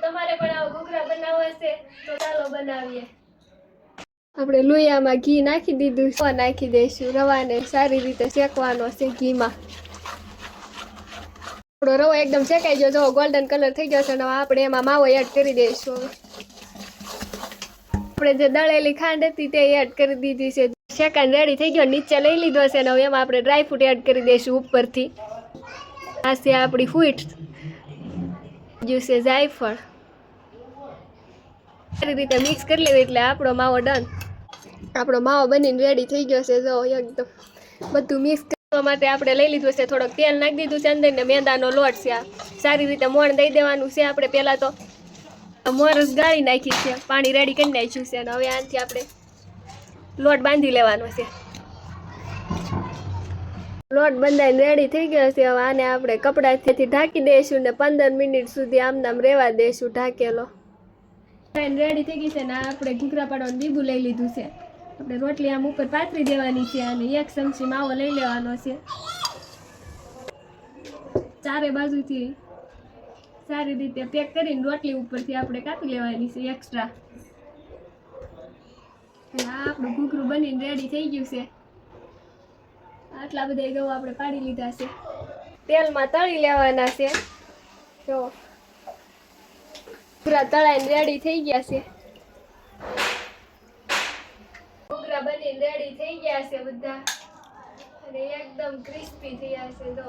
તમારે પણ આવો ઘૂઘરા બનાવવા છે તો ચાલો બનાવીએ। આપણે લોહીયામાં ઘી નાખી દીધું છે, નાખી દઈશું રવાને સારી રીતે શેકવાનો છે ઘીમાં। આપણો રવો એકદમ શેકાઈ ગયો, જો ગોલ્ડન કલર થઈ ગયો છે અને આપણે એમાં માવો એડ કરી દઈશું। આપણે જે દળેલી ખાંડ હતી તે એડ કરી દીધી છે, શેકાઈને રેડી થઈ ગયો, નીચે લઈ લીધો છે અને હવે એમાં આપણે ડ્રાયફ્રૂટ એડ કરી દઈશું ઉપરથી। આ છે આપણી ફૂટ જ્યુસે જાયફળ, સારી રીતે મિક્સ કરી લેવી એટલે આપણો માવો ડન। આપણો માવો બનીને રેડી થઈ ગયો છે, જો એકદમ બધું મિક્સ કરવા માટે આપણે લઈ લીધું છે, થોડોક તેલ નાખી દીધું છે અંદર ને મેંદાનો લોટ છે, આ સારી રીતે મોણ દઈ દેવાનું છે। આપણે પહેલાં તો મોરસ ગાળી નાખી છે, પાણી રેડી કરી નાખ્યું છે અને હવે આનાથી આપણે લોટ બાંધી લેવાનો છે। લોટ બંધાઈને રેડી થઈ ગયો છે, હવે આને આપણે કપડાથી ઢાંકી દઈશું ને 15 મિનિટ સુધી આમનામ રહેવા દઈશું ઢાંકેલો। રેડી થઈ ગઈ છે ને આપણે ઘૂઘરા પાડવાનું બીબું લઈ લીધું છે, આપણે રોટલી આમ ઉપર પાથરી દેવાની છે અને 1 ચમચી માવો લઈ લેવાનો છે, ચારે બાજુથી સારી રીતે પેક કરીને રોટલી ઉપરથી આપણે કાપી લેવાની છે એક્સ્ટ્રા। આ આપણું ઘૂઘરું બનીને રેડી થઈ ગયું છે, આટલા બધા ઘઉં આપણે પાડી લીધા છે, તેલમાં તળી લેવાના છે। જો ઘૂઘરા તળાઈને રેડી થઈ ગયા છે, ઘૂઘરા બનીને રેડી થઈ ગયા છે બધા અને એકદમ ક્રિસ્પી થયા છે। જો